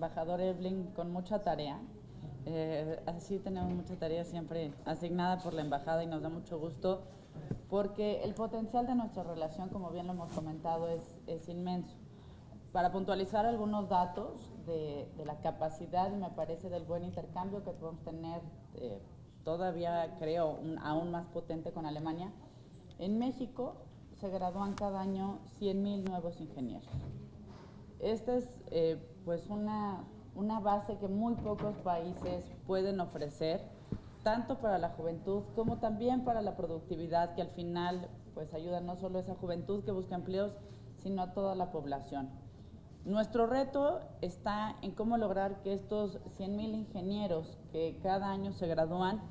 embajador Evelyn con mucha tarea. Así tenemos mucha tarea siempre asignada por la embajada y nos da mucho gusto porque el potencial de nuestra relación, como bien lo hemos comentado, es inmenso. Para puntualizar algunos datos de la capacidad, y me parece del buen intercambio que podemos tener, todavía creo aún más potente con Alemania, en México se gradúan cada año 100,000 nuevos ingenieros. Esta es pues una base que muy pocos países pueden ofrecer, tanto para la juventud como también para la productividad, que al final pues ayuda no solo a esa juventud que busca empleos, sino a toda la población. Nuestro reto está en cómo lograr que estos 100,000 ingenieros que cada año se gradúan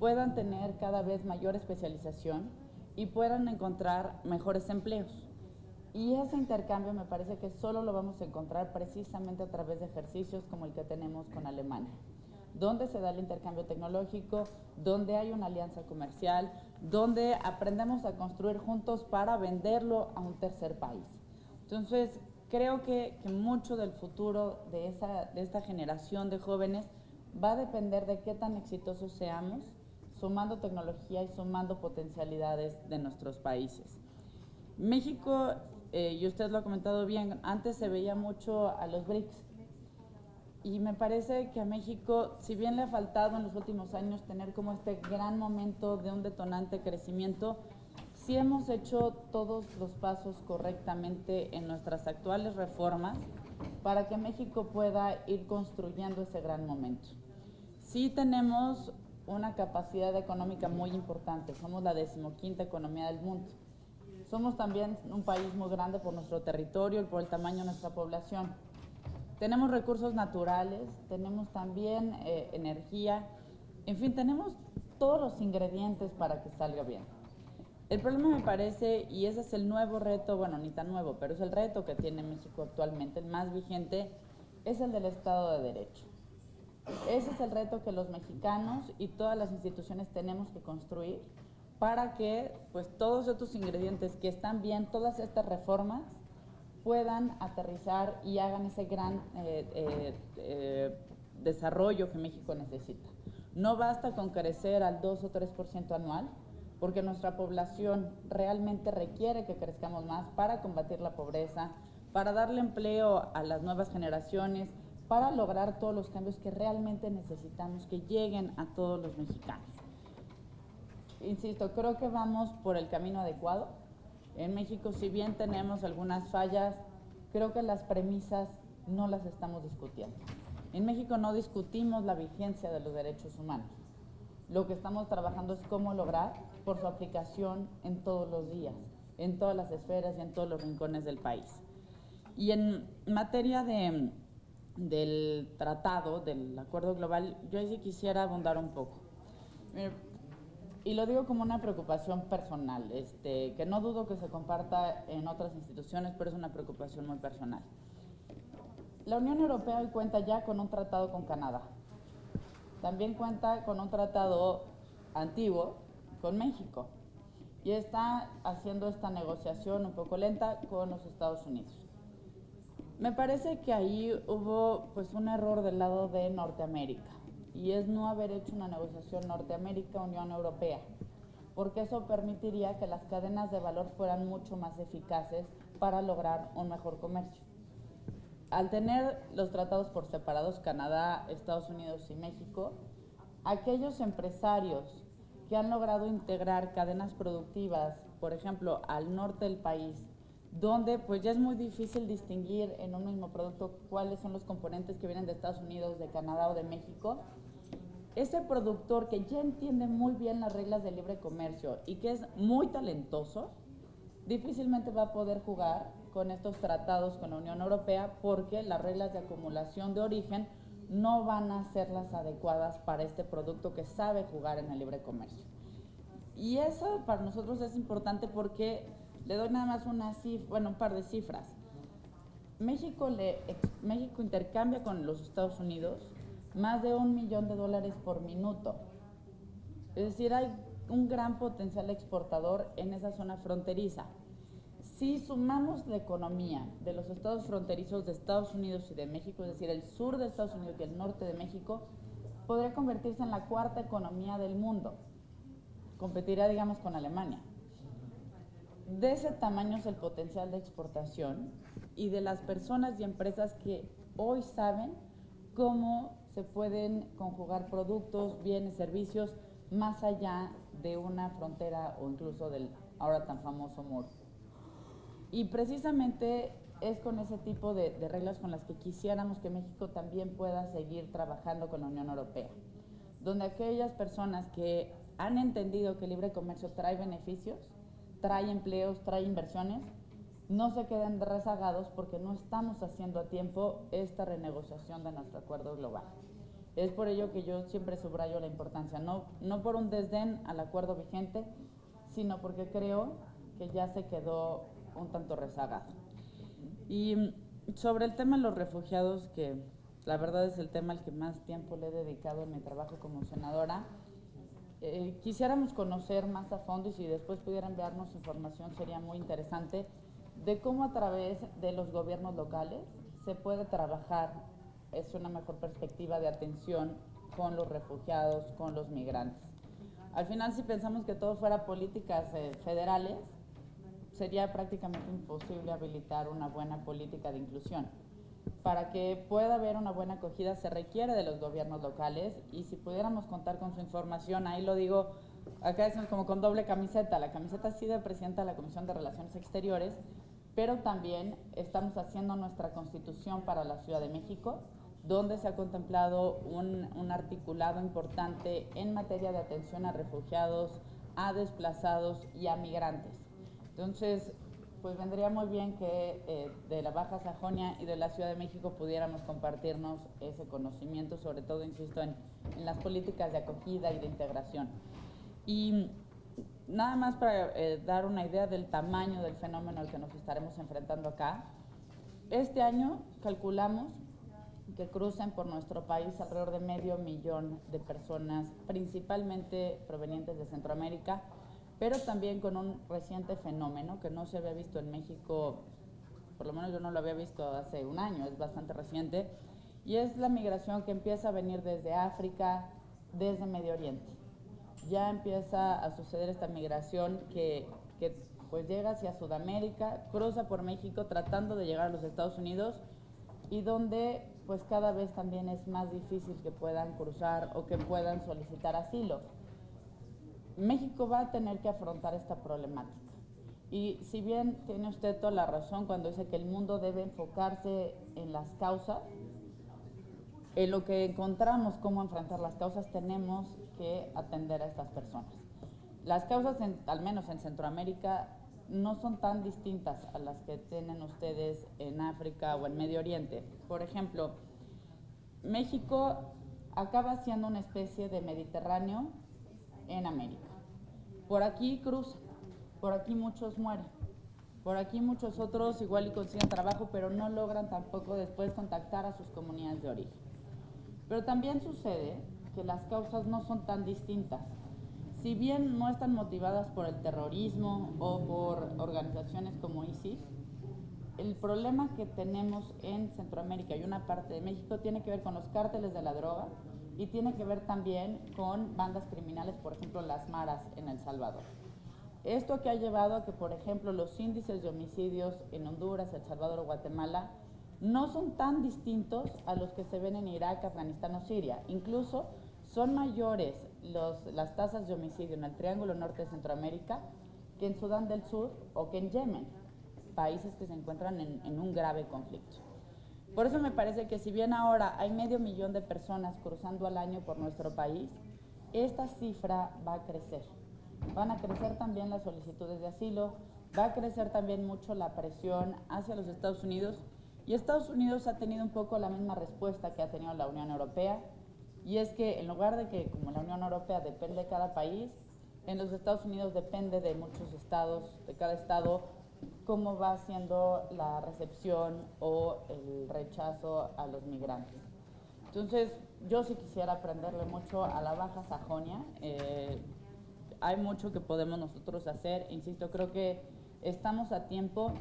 puedan tener cada vez mayor especialización y puedan encontrar mejores empleos. Y ese intercambio me parece que solo lo vamos a encontrar precisamente a través de ejercicios como el que tenemos con Alemania, donde se da el intercambio tecnológico, donde hay una alianza comercial, donde aprendemos a construir juntos para venderlo a un tercer país. Entonces, creo que mucho del futuro de esta generación de jóvenes va a depender de qué tan exitosos seamos, sumando tecnología y sumando potencialidades de nuestros países. México, y usted lo ha comentado bien, antes se veía mucho a los BRICS. Y me parece que a México, si bien le ha faltado en los últimos años tener como este gran momento de un detonante crecimiento, sí hemos hecho todos los pasos correctamente en nuestras actuales reformas para que México pueda ir construyendo ese gran momento. Sí tenemos una capacidad económica muy importante, somos la 15ª economía del mundo. Somos también un país muy grande por nuestro territorio y por el tamaño de nuestra población. Tenemos recursos naturales, tenemos también energía, en fin, tenemos todos los ingredientes para que salga bien. El problema me parece, y ese es el nuevo reto, bueno, ni tan nuevo, pero es el reto que tiene México actualmente, el más vigente, es el del Estado de Derecho. Ese es el reto que los mexicanos y todas las instituciones tenemos que construir para que pues, todos estos ingredientes que están bien, todas estas reformas, puedan aterrizar y hagan ese gran desarrollo que México necesita. No basta con crecer al 2 o 3% anual, porque nuestra población realmente requiere que crezcamos más para combatir la pobreza, para darle empleo a las nuevas generaciones, para lograr todos los cambios que realmente necesitamos que lleguen a todos los mexicanos. Insisto, creo que vamos por el camino adecuado. En México, si bien tenemos algunas fallas, creo que las premisas no las estamos discutiendo. En México no discutimos la vigencia de los derechos humanos. Lo que estamos trabajando es cómo lograr por su aplicación en todos los días, en todas las esferas y en todos los rincones del país. Y en materia del tratado, del acuerdo global, yo sí quisiera abundar un poco. Y lo digo como una preocupación personal, que no dudo que se comparta en otras instituciones, pero es una preocupación muy personal. La Unión Europea hoy cuenta ya con un tratado con Canadá. También cuenta con un tratado antiguo con México. Y está haciendo esta negociación un poco lenta con los Estados Unidos. Me parece que ahí hubo pues, un error del lado de Norteamérica. Y es no haber hecho una negociación Norteamérica-Unión Europea, porque eso permitiría que las cadenas de valor fueran mucho más eficaces para lograr un mejor comercio. Al tener los tratados por separados, Canadá, Estados Unidos y México, aquellos empresarios que han logrado integrar cadenas productivas, por ejemplo, al norte del país, donde pues ya es muy difícil distinguir en un mismo producto cuáles son los componentes que vienen de Estados Unidos, de Canadá o de México, ese productor que ya entiende muy bien las reglas de libre comercio y que es muy talentoso, difícilmente va a poder jugar con estos tratados con la Unión Europea porque las reglas de acumulación de origen no van a ser las adecuadas para este producto que sabe jugar en el libre comercio. Y eso para nosotros es importante porque le doy nada más un par de cifras. México intercambia con los Estados Unidos más de $1 millón por minuto. Es decir, hay un gran potencial exportador en esa zona fronteriza. Si sumamos la economía de los estados fronterizos de Estados Unidos y de México, es decir, el sur de Estados Unidos y el norte de México, podría convertirse en la cuarta economía del mundo. Competiría, digamos, con Alemania. De ese tamaño es el potencial de exportación y de las personas y empresas que hoy saben cómo se pueden conjugar productos, bienes, servicios, más allá de una frontera o incluso del ahora tan famoso muro. Y precisamente es con ese tipo de reglas con las que quisiéramos que México también pueda seguir trabajando con la Unión Europea, donde aquellas personas que han entendido que el libre comercio trae beneficios, trae empleos, trae inversiones, no se queden rezagados porque no estamos haciendo a tiempo esta renegociación de nuestro acuerdo global. Es por ello que yo siempre subrayo la importancia, no por un desdén al acuerdo vigente, sino porque creo que ya se quedó un tanto rezagado. Y sobre el tema de los refugiados, que la verdad es el tema al que más tiempo le he dedicado en mi trabajo como senadora, quisiéramos conocer más a fondo, y si después pudieran enviarnos información sería muy interesante, de cómo a través de los gobiernos locales se puede trabajar, es una mejor perspectiva de atención con los refugiados, con los migrantes. Al final, si pensamos que todo fuera políticas federales, sería prácticamente imposible habilitar una buena política de inclusión. Para que pueda haber una buena acogida se requiere de los gobiernos locales, y si pudiéramos contar con su información, ahí lo digo, acá decimos como con doble camiseta, la camiseta sí de presidenta de la Comisión de Relaciones Exteriores, pero también estamos haciendo nuestra Constitución para la Ciudad de México, donde se ha contemplado un articulado importante en materia de atención a refugiados, a desplazados y a migrantes. Entonces, pues vendría muy bien que de la Baja Sajonia y de la Ciudad de México pudiéramos compartirnos ese conocimiento, sobre todo, insisto, en las políticas de acogida y de integración. Y nada más para dar una idea del tamaño del fenómeno al que nos estaremos enfrentando acá, este año calculamos que crucen por nuestro país alrededor de 500,000 de personas, principalmente provenientes de Centroamérica, pero también con un reciente fenómeno que no se había visto en México, por lo menos yo no lo había visto hace un año, es bastante reciente, y es la migración que empieza a venir desde África, desde Medio Oriente. Ya empieza a suceder esta migración que pues llega hacia Sudamérica, cruza por México tratando de llegar a los Estados Unidos, y donde pues cada vez también es más difícil que puedan cruzar o que puedan solicitar asilo. México va a tener que afrontar esta problemática. Y si bien tiene usted toda la razón cuando dice que el mundo debe enfocarse en las causas, en lo que encontramos cómo enfrentar las causas, tenemos que atender a estas personas. Las causas, al menos en Centroamérica, no son tan distintas a las que tienen ustedes en África o en Medio Oriente. Por ejemplo, México acaba siendo una especie de Mediterráneo en América. Por aquí cruzan, por aquí muchos mueren, por aquí muchos otros igual y consiguen trabajo, pero no logran tampoco después contactar a sus comunidades de origen. Pero también sucede que las causas no son tan distintas. Si bien no están motivadas por el terrorismo o por organizaciones como ISIS, el problema que tenemos en Centroamérica y una parte de México tiene que ver con los cárteles de la droga y tiene que ver también con bandas criminales, por ejemplo, las maras en El Salvador. Esto que ha llevado a que, por ejemplo, los índices de homicidios en Honduras, El Salvador o Guatemala no son tan distintos a los que se ven en Irak, Afganistán o Siria. Incluso son mayores las tasas de homicidio en el Triángulo Norte de Centroamérica que en Sudán del Sur o que en Yemen, países que se encuentran en un grave conflicto. Por eso me parece que si bien ahora hay 500,000 de personas cruzando al año por nuestro país, esta cifra va a crecer. Van a crecer también las solicitudes de asilo, va a crecer también mucho la presión hacia los Estados Unidos, y Estados Unidos ha tenido un poco la misma respuesta que ha tenido la Unión Europea, y es que en lugar de que, como la Unión Europea depende de cada país, en los Estados Unidos depende de muchos estados, de cada estado, cómo va siendo la recepción o el rechazo a los migrantes. Entonces, yo sí quisiera aprenderle mucho a la Baja Sajonia. Hay mucho que podemos nosotros hacer. Insisto, creo que estamos a tiempo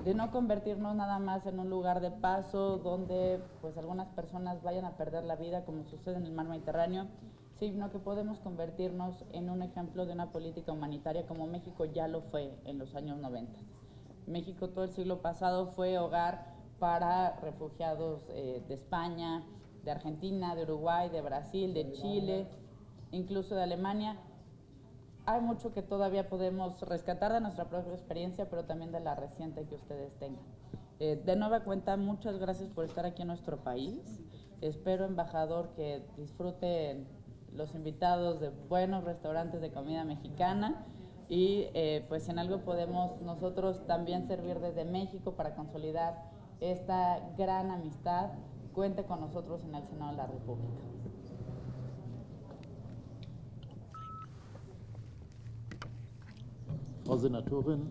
de no convertirnos nada más en un lugar de paso donde pues algunas personas vayan a perder la vida, como sucede en el mar Mediterráneo, sino que podemos convertirnos en un ejemplo de una política humanitaria como México ya lo fue en los años 90. México todo el siglo pasado fue hogar para refugiados de España, de Argentina, de Uruguay, de Brasil, de Chile, incluso de Alemania. Hay mucho que todavía podemos rescatar de nuestra propia experiencia, pero también de la reciente que ustedes tengan. De nueva cuenta, muchas gracias por estar aquí en nuestro país. Espero, embajador, que disfruten los invitados de buenos restaurantes de comida mexicana y pues en algo podemos nosotros también servir desde México para consolidar esta gran amistad. Cuente con nosotros en el Senado de la República. Frau Senatorin,